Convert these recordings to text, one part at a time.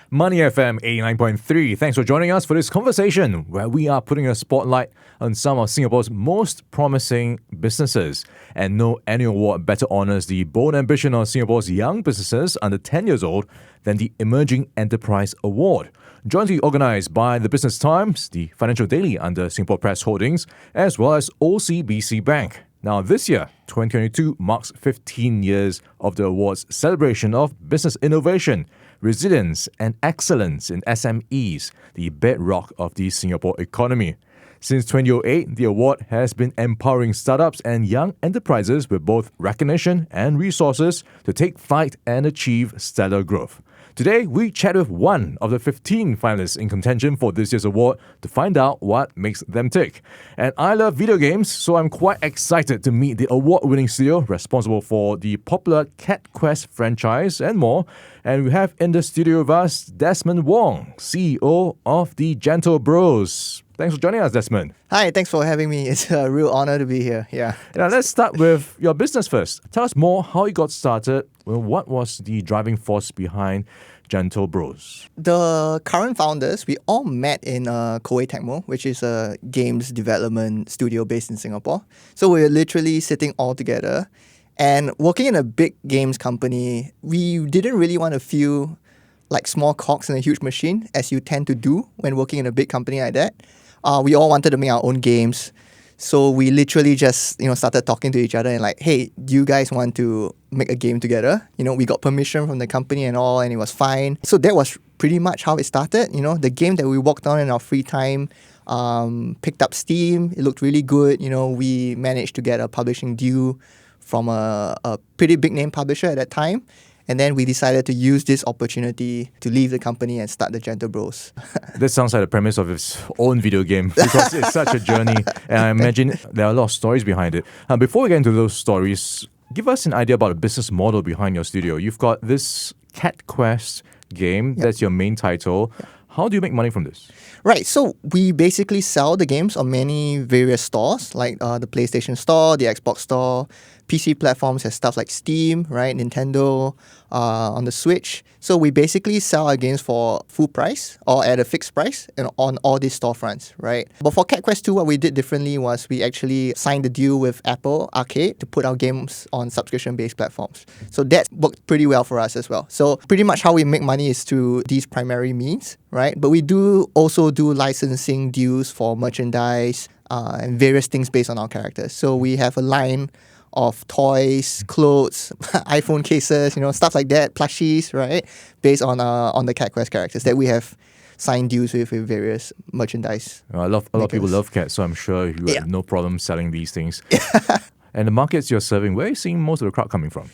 Money FM 89.3. Thanks for joining us for this conversation where we are putting a spotlight on some of Singapore's most promising businesses. And no annual award better honours the bold ambition of Singapore's young businesses under 10 years old than the Emerging Enterprise Award. Jointly organised by the Business Times, the Financial Daily under Singapore Press Holdings, as well as OCBC Bank. Now, this year, 2022, marks 15 years of the award's celebration of business innovation, resilience and excellence in SMEs, the bedrock of the Singapore economy. Since 2008, the award has been empowering startups and young enterprises with both recognition and resources to take flight and achieve stellar growth. Today, we chat with one of the 15 finalists in contention for this year's award to find out what makes them tick. And I love video games, so I'm quite excited to meet the award-winning studio responsible for the popular Cat Quest franchise and more. And we have in the studio with us Desmond Wong, CEO of the Gentlebros. Thanks for joining us, Desmond. Hi, thanks for having me. It's a real honor to be here. Now, let's start with your business first. Tell us more how you got started. Well, what was the driving force behind Gentlebros? The current founders, we all met in Koei Tecmo, which is a games development studio based in Singapore. So we're literally sitting all together and working in a big games company. We didn't really want to feel like small cogs in a huge machine, as you tend to do when working in a big company like that. We all wanted to make our own games. So we literally just, started talking to each other and like, hey, do you guys want to make a game together? We got permission from the company and all, and it was fine. So that was pretty much how it started. The game that we worked on in our free time picked up steam. It looked really good. We managed to get a publishing deal from a pretty big name publisher at that time. And then we decided to use this opportunity to leave the company and start the Gentlebros. This sounds like the premise of its own video game because it's such a journey. And I imagine there are a lot of stories behind it. Before we get into those stories, give us an idea about the business model behind your studio. You've got this Cat Quest game. Yep. That's your main title. Yep. How do you make money from this? Right, so we basically sell the games on many various stores, like the PlayStation Store, the Xbox Store. PC platforms have stuff like Steam, right, Nintendo, on the Switch. So we basically sell our games for full price or at a fixed price and on all these storefronts, right? But for Cat Quest 2, what we did differently was we actually signed a deal with Apple Arcade to put our games on subscription-based platforms. So that worked pretty well for us as well. So pretty much how we make money is through these primary means, right? But we do also do licensing deals for merchandise and various things based on our characters. So we have a line of toys, clothes, iPhone cases, stuff like that, plushies, right? Based on the Cat Quest characters that we have signed deals with various merchandise. A lot of people love cats, so I'm sure you have no problem selling these things. And the markets you're serving, where are you seeing most of the crowd coming from?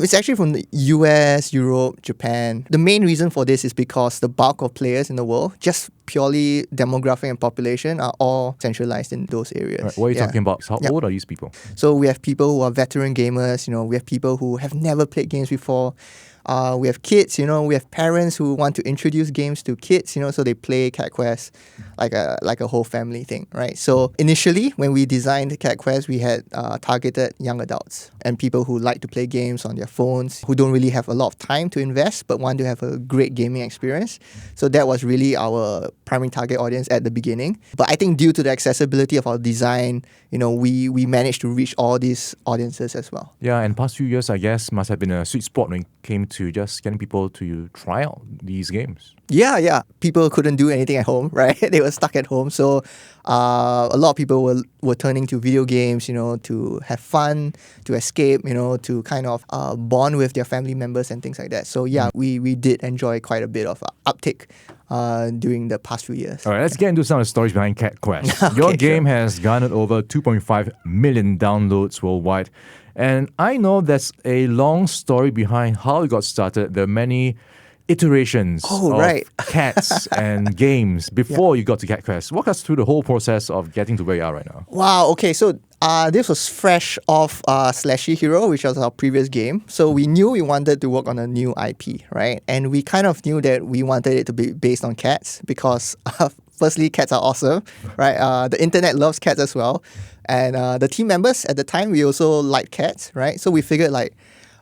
It's actually from the US, Europe, Japan. The main reason for this is because the bulk of players in the world, just purely demographic and population, are all centralized in those areas. Right. What are you talking about? How old are these people? So we have people who are veteran gamers, we have people who have never played games before. We have kids, we have parents who want to introduce games to kids, so they play Cat Quest like a whole family thing, right? So initially, when we designed Cat Quest, we had targeted young adults and people who like to play games on their phones, who don't really have a lot of time to invest, but want to have a great gaming experience. So that was really our primary target audience at the beginning. But I think due to the accessibility of our design, we managed to reach all these audiences as well. Yeah, and past few years, I guess, must have been a sweet spot when it came to just getting people to try out these games. Yeah. People couldn't do anything at home, right? They were stuck at home. So a lot of people were turning to video games, to have fun, to escape, to kind of bond with their family members and things like that. So we did enjoy quite a bit of uptick during the past few years. All right, let's get into some of the stories behind Cat Quest. Your game has garnered over 2.5 million downloads worldwide. And I know there's a long story behind how it got started. There are many iterations of cats and games before you got to Cat Quest. Walk us through the whole process of getting to where you are right now. Wow, okay, so this was fresh off Slashy Hero, which was our previous game. So we knew we wanted to work on a new IP, right? And we kind of knew that we wanted it to be based on cats because firstly, cats are awesome, right? The internet loves cats as well. And the team members at the time, we also liked cats, right? So we figured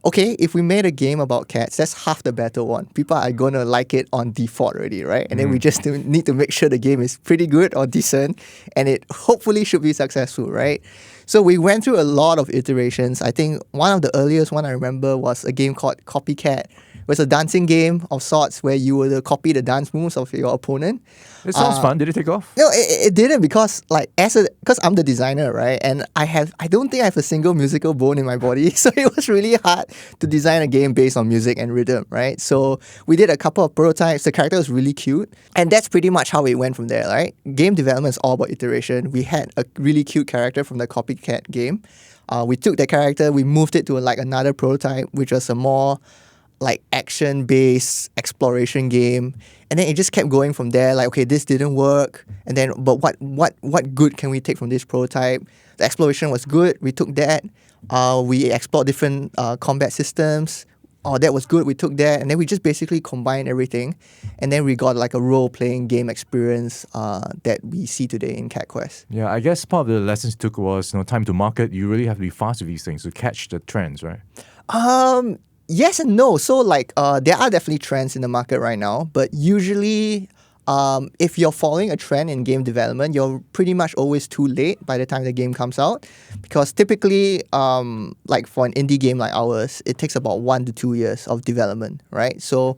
okay, if we made a game about cats, that's half the battle won. People are going to like it on default already, right? And then we just need to make sure the game is pretty good or decent, and it hopefully should be successful, right? So we went through a lot of iterations. I think one of the earliest one I remember was a game called Copycat. It was a dancing game of sorts where you would copy the dance moves of your opponent. It sounds fun. Did it take off? No, it didn't because because I'm the designer, right? And I don't think I have a single musical bone in my body, so it was really hard to design a game based on music and rhythm, right? So we did a couple of prototypes. The character was really cute, and that's pretty much how it went from there, right? Game development is all about iteration. We had a really cute character from the Copycat game. We took that character, we moved it to like another prototype, which was a more like action-based exploration game, and then it just kept going from there. Like, okay, this didn't work, and then but what good can we take from this prototype? The exploration was good. We took that. We explored different combat systems. Oh, that was good. We took that, and then we just basically combined everything, and then we got like a role-playing game experience that we see today in Cat Quest. Yeah, I guess part of the lessons you took was time to market. You really have to be fast with these things to catch the trends, right? Yes and no. So like there are definitely trends in the market right now, but usually if you're following a trend in game development, you're pretty much always too late by the time the game comes out, because typically like for an indie game like ours, it takes about 1 to 2 years of development, right? So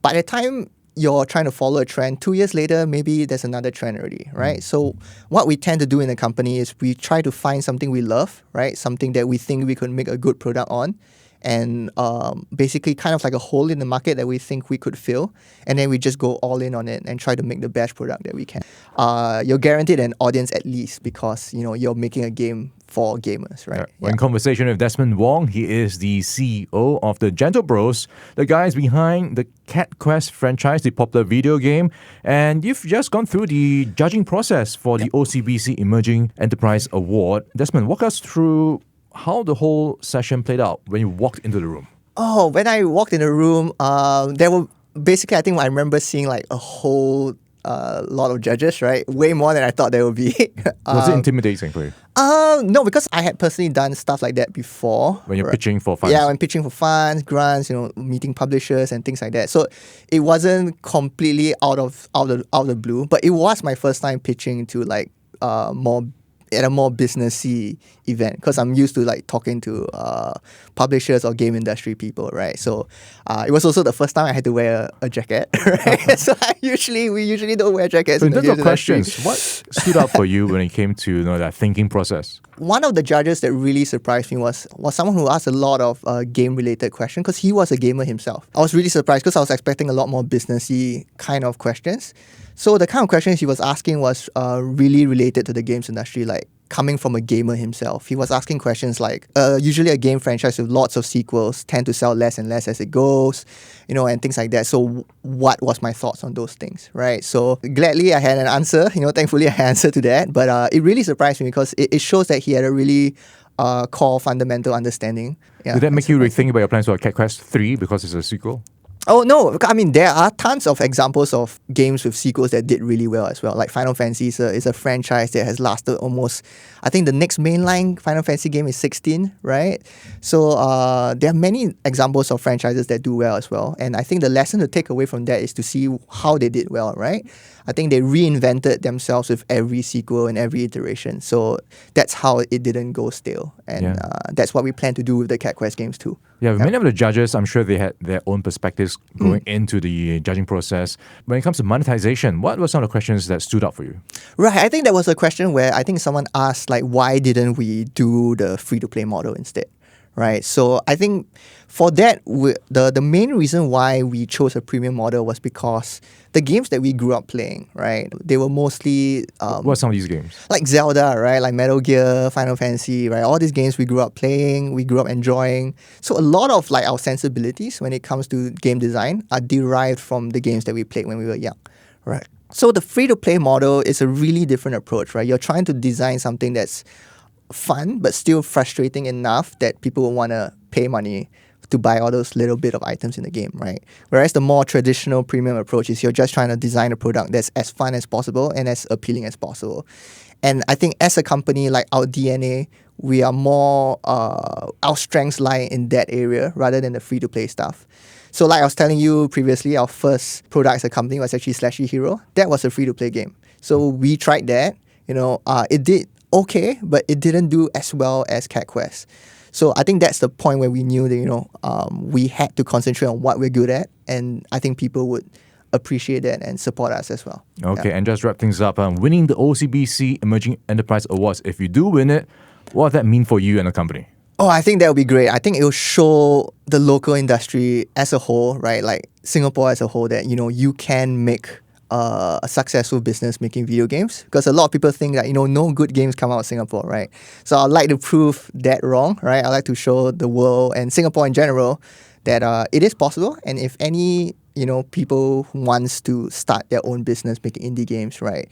by the time you're trying to follow a trend, 2 years later, maybe there's another trend already, right? So what we tend to do in the company is we try to find something we love, right? Something that we think we could make a good product on, and basically kind of like a hole in the market that we think we could fill, and then we just go all in on it and try to make the best product that we can. You're guaranteed an audience at least because you're making a game for gamers, right? We're in conversation with Desmond Wong. He is the CEO of the Gentlebros, the guys behind the Cat Quest franchise, the popular video game. And you've just gone through the judging process for the OCBC Emerging Enterprise Award. Desmond, walk us through how the whole session played out when you walked into the room. Oh, when I walked in the room, there were basically, I think I remember seeing like a whole lot of judges, right? Way more than I thought there would be. Was it intimidating for you? No, because I had personally done stuff like that before. When you're pitching for funds? Yeah, when pitching for funds, grants, meeting publishers and things like that. So it wasn't completely out of the blue, but it was my first time pitching to like more businessy event, because I'm used to like talking to publishers or game industry people, right? So it was also the first time I had to wear a jacket, right? So we usually don't wear jackets. So in terms of industry. questions, what stood out for you when it came to that thinking process? One of the judges that really surprised me was someone who asked a lot of game-related questions, because he was a gamer himself. I was really surprised because I was expecting a lot more businessy kind of questions. So the kind of questions he was asking was really related to the games industry, like coming from a gamer himself. He was asking questions like, usually a game franchise with lots of sequels tend to sell less and less as it goes, and things like that. So what was my thoughts on those things, right? So gladly I had an answer, thankfully I had an answer to that. But it really surprised me because it shows that he had a really core fundamental understanding. Yeah, Did that make you rethink about your plans for Cat Quest 3 because it's a sequel? Oh, no. I mean, there are tons of examples of games with sequels that did really well as well. Like Final Fantasy is a franchise that has lasted almost, I think the next mainline Final Fantasy game is 16, right? So there are many examples of franchises that do well as well. And I think the lesson to take away from that is to see how they did well, right? I think they reinvented themselves with every sequel and every iteration. So that's how it didn't go stale. And that's what we plan to do with the Cat Quest games too. Yeah, many of the judges, I'm sure they had their own perspectives going into the judging process. When it comes to monetization, what were some of the questions that stood out for you? Right, I think there was a question where I think someone asked, like, why didn't we do the free-to-play model instead? Right, so I think for that, the main reason why we chose a premium model was because the games that we grew up playing, right, they were mostly What are some of these games? like Zelda, right, like Metal Gear, Final Fantasy, right, all these games we grew up playing, we grew up enjoying. So a lot of like our sensibilities when it comes to game design are derived from the games that we played when we were young, right? So the free-to-play model is a really different approach, right? You're trying to design something that's fun but still frustrating enough that people will want to pay money to buy all those little bit of items in the game, right? Whereas the more traditional premium approach is you're just trying to design a product that's as fun as possible and as appealing as possible. And I think as a company, like our DNA we are more, our strengths lie in that area rather than the free-to-play stuff. So like I was telling you previously, our first product as a company was actually Slashy Hero. That was a free-to-play game. So we tried that. It did okay, but it didn't do as well as Cat Quest. So I think that's the point where we knew that, we had to concentrate on what we're good at. And I think people would appreciate that and support us as well. Okay, and just wrap things up, winning the OCBC Emerging Enterprise Awards, if you do win it, what does that mean for you and the company? Oh, I think that would be great. I think it will show the local industry as a whole, right? Like Singapore as a whole, that, you can make a successful business making video games. Because a lot of people think that, no good games come out of Singapore, right? So I'd like to prove that wrong, right? I'd like to show the world and Singapore in general that it is possible. And if any, people who wants to start their own business making indie games, right?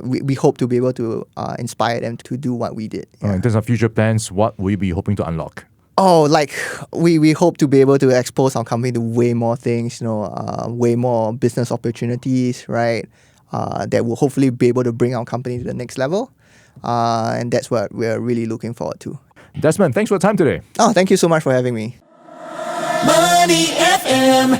We hope to be able to inspire them to do what we did. Yeah. In terms of future plans, what will you be hoping to unlock? Oh, like we hope to be able to expose our company to way more things, way more business opportunities, right? That will hopefully be able to bring our company to the next level. And that's what we're really looking forward to. Desmond, thanks for your time today. Oh, thank you so much for having me. Money FM